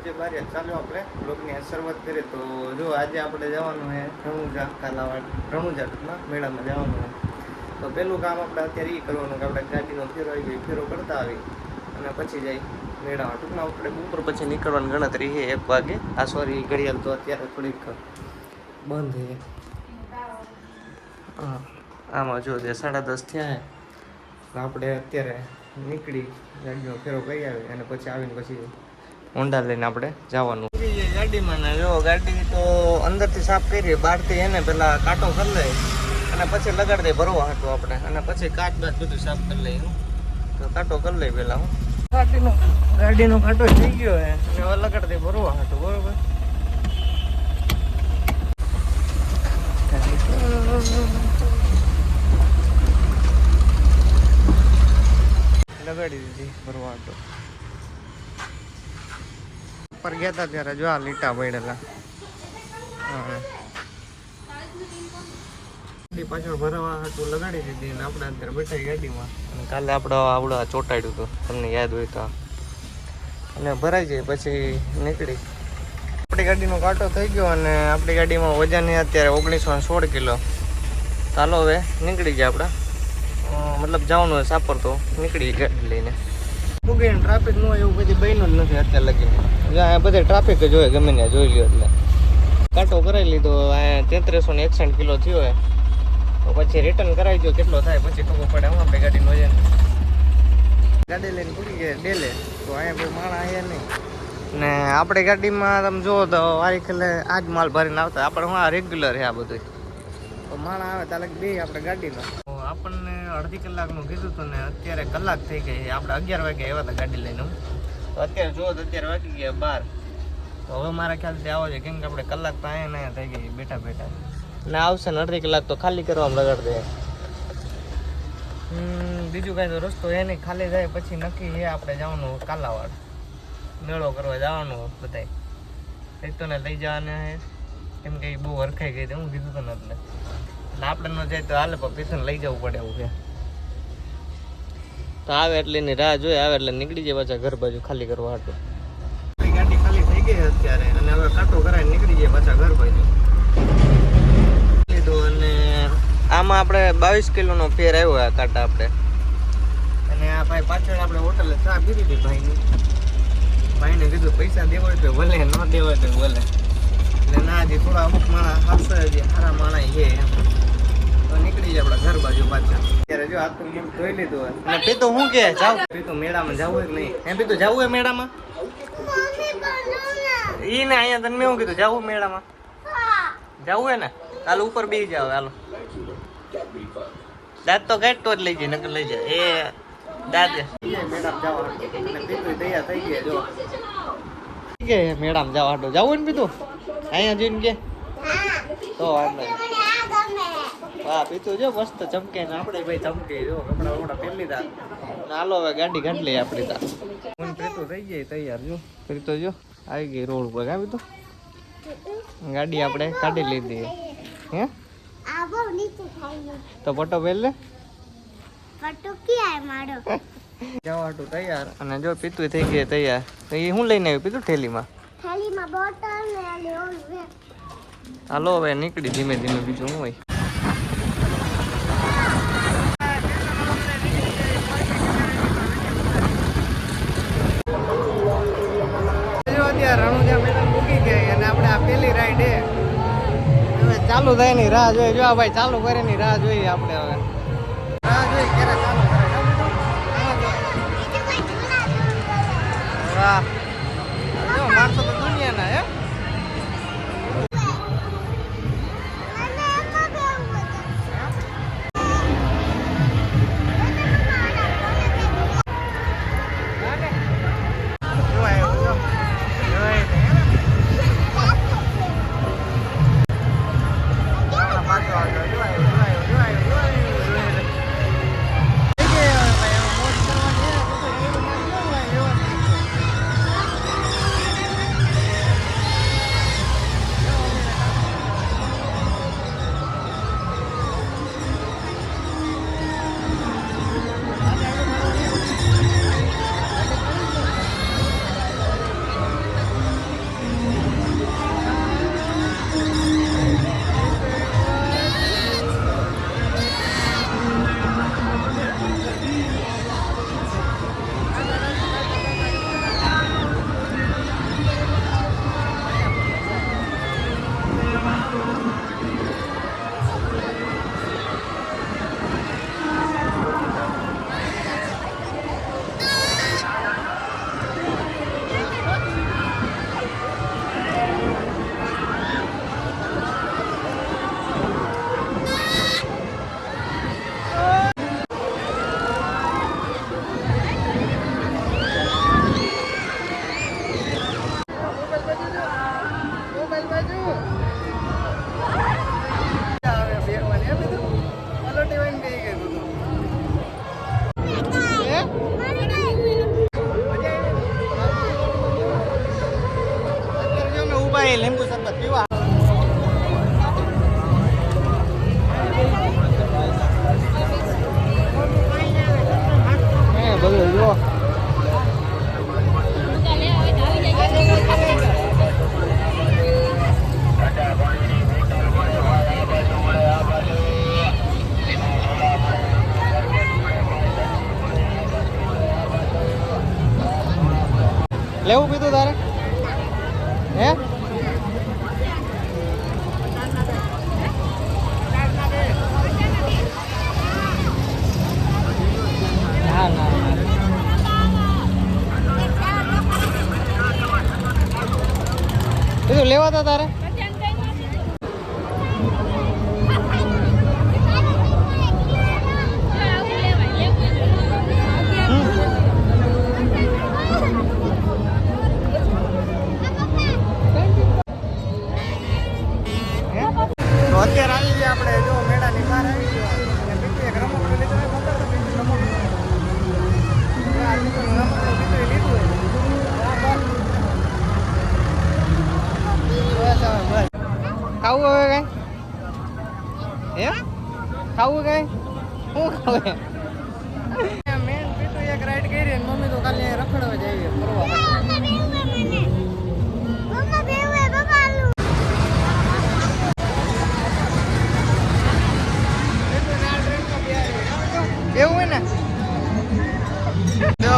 જે બારે ચાલો આપણે બ્લોગની શરૂઆત કરીએ. તો જો આજે આપણે જવાનું છે રણુજા, કાલાવાડ રણુજા ટૂંકમાં મેળામાં જવાનું છે. તો પહેલું કામ આપણે અત્યારે એ કરવાનું કે આપણે ગાડીનો ફેરો આવી ગયો, ફેરો કરતા આવી અને પછી જઈ મેળામાં. ટૂંકમાં આપણે બપોર પછી નીકળવાની ગણતરી છે 1 વાગે. આ સોરી ઘડિયાળ તો અત્યારે થોડીક બંધ છે. હા આમાં જો તે 10:30 થયા. આપણે અત્યારે નીકળી ગાડીનો ફેરો કરી આવી અને પછી આવીને પછી હોન્ડા લઈને આપણે જવાનું. ગાડીમાં ને જો ગાડી તો અંદરથી સાફ કરીએ, બહારથી એને પેલા કાંટો કરી લઈએ અને પછી લગાડી દઈએ ભરવા હતું આપણે, અને પછી કાચ બાચ બધું સાફ કરી લઈએ. તો કાંટો કરી લઈએ પેલા હું ગાડીનો કાંટો થઈ ગયો હે અને હવે લગાડી દઈએ ભરવા હતું. બરોબર લગાડી દીધી ભરવા હતો. ઉપર ગયા હતા ત્યારે જો આ લીટા પડેલા. હા પાછળ ભરવા હતું લગાડી દીધી અને આપણે અત્યારે બેઠા ગાડીમાં. અને કાલે આપણે આવડો ચોટાડ્યું હતું, તમને યાદ હોય તો. અને ભરાઈ જાય પછી નીકળી. આપણી ગાડીનો કાંટો થઈ ગયો અને આપણી ગાડીમાં વજન અત્યારે 1916 કિલો. ચાલો હવે નીકળી ગયા આપણે, મતલબ જવાનું હોય સાપર તો નીકળી ગાડી લઈને. પૂગીને ટ્રાફિક ન હોય એવું બધી બન્યું જ નથી અત્યારે લગીને. અહીંયા બધે ટ્રાફિક જ હોય, ગમે ત્યાં જોઈ લ્યો. એટલે કાંટો કરાવી લીધો. અહીંયા 3361 કિલો થયો હોય તો પછી રિટર્ન કરાવી દો કેટલો થાય પછી ખબર પડે. હું આપણે ગાડીનું વજન ગાડી લઈને પૂરી ગયા ડેલે તો અહીંયા કોઈ માણસ આવ્યા નહીં. ને આપણી ગાડીમાં તમે જુઓ તો વારીખેલે આ જ માલ ભરીને આવતા. આપણે હું આ રેગ્યુલર છે આ બધું. તો માણસ આવે તાલે બે આપણે ગાડીમાં. આપણને અડધી કલાકનું કીધું હતું ને અત્યારે કલાક થઈ ગઈ. આપણે 11 વાગે આવ્યા હતા ગાડી લઈને. તો અત્યારે જુઓ તો અત્યારે વાગી ગયા 12. તો હવે મારા ખ્યાલથી આવો છે, કેમ કે આપણે કલાક તો અહીંયા થઈ ગઈ બેઠા બેઠા. ને આવશે ને અડધી કલાક તો ખાલી કરવામાં લગાડી દે. બીજું કાંઈ તો રસ્તો એ નહીં, ખાલી જાય પછી નક્કી છે આપણે જવાનું કાલાવાડ મેળો કરવા જવાનું. બધાય રીતોને લઈ જવાના છે, કેમ કે એ બહુ હરખાઈ ગઈ હતી. હું કીધું તને એટલે આપણે ન જાય તો હાલે પણ પીછું લઈ જવું પડે એવું છે. તો આવે એટલે એની રાહ જોઈએ, આવે એટલે નીકળી જાય પાછા ઘર બાજુ ખાલી કરવા હતું. ગાડી ખાલી થઈ ગઈ અત્યારે અને હવે કાંટો કરાવીને નીકળી જાય પાછા ઘર બાજુ. અને આમાં આપણે 22 કિલોનો ફેર આવ્યો આ કાંટા આપણે. અને આ ભાઈ પાછળ આપણે હોટલે ચા પીધી હતી ભાઈને કીધું પૈસા દેવા હોય તો ભલે, ન દેવા હોય તો ભલે. એટલે ના હજી થોડા અમુક માણસ હાલશે, હજી સારા માણસ છે એમ. તો નીકળી જાય આપણા ઘર બાજુ પાછા. અત્યારે જો હાથ પગ ધોઈ લીધું હોય. અને પીતું શું કે જાવ પીતું મેળામાં જવું હોય કે નહીં? એમ પીતું જવું હોય મેળામાં? ઈ ને અહીંયા તને મેં શું કીધું જવું મેળામાં? જવું હોય ને હાલ ઉપર બેસી જાવ. હાલો દાંત તો કાઢ તો જ લઈ જાય, નકર લઈ જાય એ દાંત. મેળામાં જવા પીતું તૈયાર થઈ ગયા જો કે મેળામાં જવા હાટો જવું ને પીતું અહીંયા જોઈને કે તો વાહ પીતું જો મસ્ત ચમકે ને આપણે ભાઈ ચમકે જો કપડા વપડા પહેરી લીધા. હાલો હવે ગાડી કાઢી લઈએ આપણે ત્યાં. પીતું થઈ જાય તૈયાર જો પીતું જો આવી ગઈ રોડ ઉપર. હા પીતું ગાડી આપણે કાઢી લીધી હે તો પટો પહેર લે. જવા હતું તૈયાર અને જો પીતું થઈ ગઈ તૈયાર. તો એ શું લઈને આવ્યું પીતું થેલીમાં? હાલો હવે નીકળી ધીમે ધીમે. બીજું શું હોય? રણુજા મેદાન મૂકી ગયા અને આપણે આ પેલી રાઈડ હવે ચાલુ થાય ની રાહ જોઈએ. જો ભાઈ ચાલુ કરે ની રાહ જોઈએ આપણે. હવે રાહ જોઈએ ક્યારે ચાલુ કરે. વાહ જો માણસો તો દુનિયાના હે. એ લીંબુ શરબત પીવા બધું જો લેવું પીધું તારે હે ના ના પીધું લેવા તા તારે અત્યારે આવી ગયા આપણે જો મેળાની બહાર આવી ગયા અને બીજું એક રમકડું લીધું હોય ખબર તો બીજું રમકડું ખાવું હવે કઈ હે ખાવું કઈ શું ખાવે મેન પીતું એક રાઈડ કરી મમ્મી તો કાલે રખડવા જઈએ ફરવા એવું હોય ને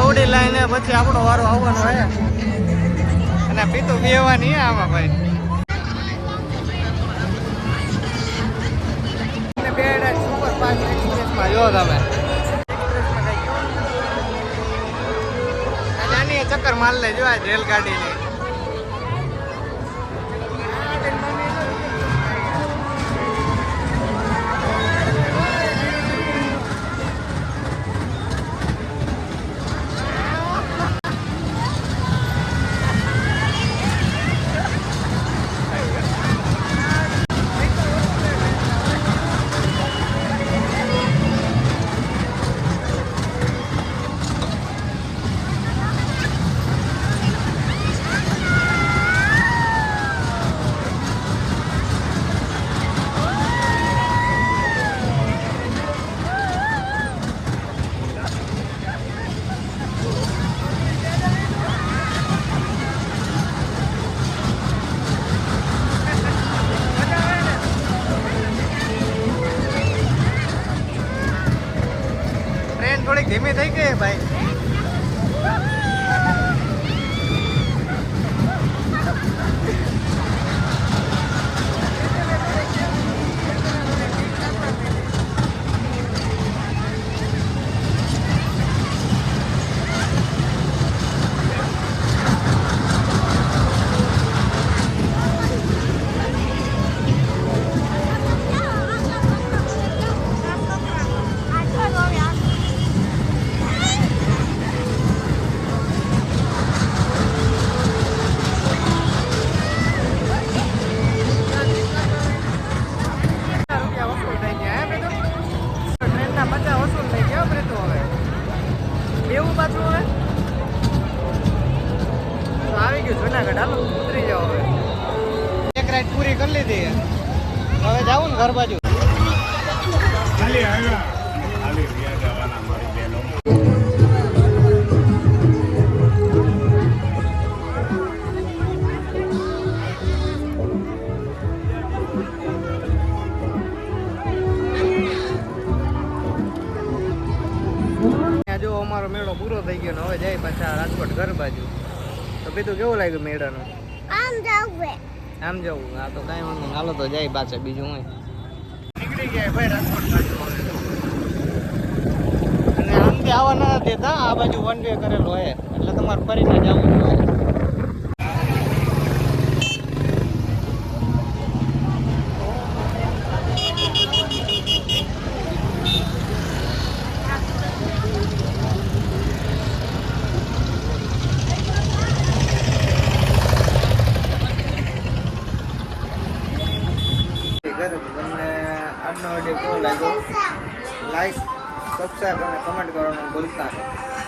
ઉડી લાઈને પછી આપણો વારો આવવાનો હોય અને પીતું બેવાની આમાં ભાઈ સુપર ફાસ્ટ એક્સપ્રેસમાં જો તમે જાની ચક્કર માર લે જો આ રેલગાડીની થોડીક ધીમી થઈ ગઈ ભાઈ એવું પાછું હવે આવી ગયું જુનાગઢ હાલો ઉતરી જાઓ હવે એક રાઈડ પૂરી કરી લીધી હવે જાવું ને ઘર બાજુ જો અમારો મેળો પૂરો થઈ ગયો ને હવે જાય પાછા રાજકોટ ઘર બાજુ તો બીજું કેવું લાગ્યું મેળાનું આમ જવું આ તો કાંઈ વાંધો હાલો તો જાય પાછા બીજું હોય નીકળી ગયા ભાઈ રાજકોટ બાજુ અને આમથી આવવા ના દેતા આ બાજુ વન વે કરેલો હોય એટલે તમારે ફરીને જવું હોય તમને આજનો વિડીયો કેવો લાગ્યો લાઈક સબસ્ક્રાઈબ અને કમેન્ટ કરવાનું ભૂલતા નહીં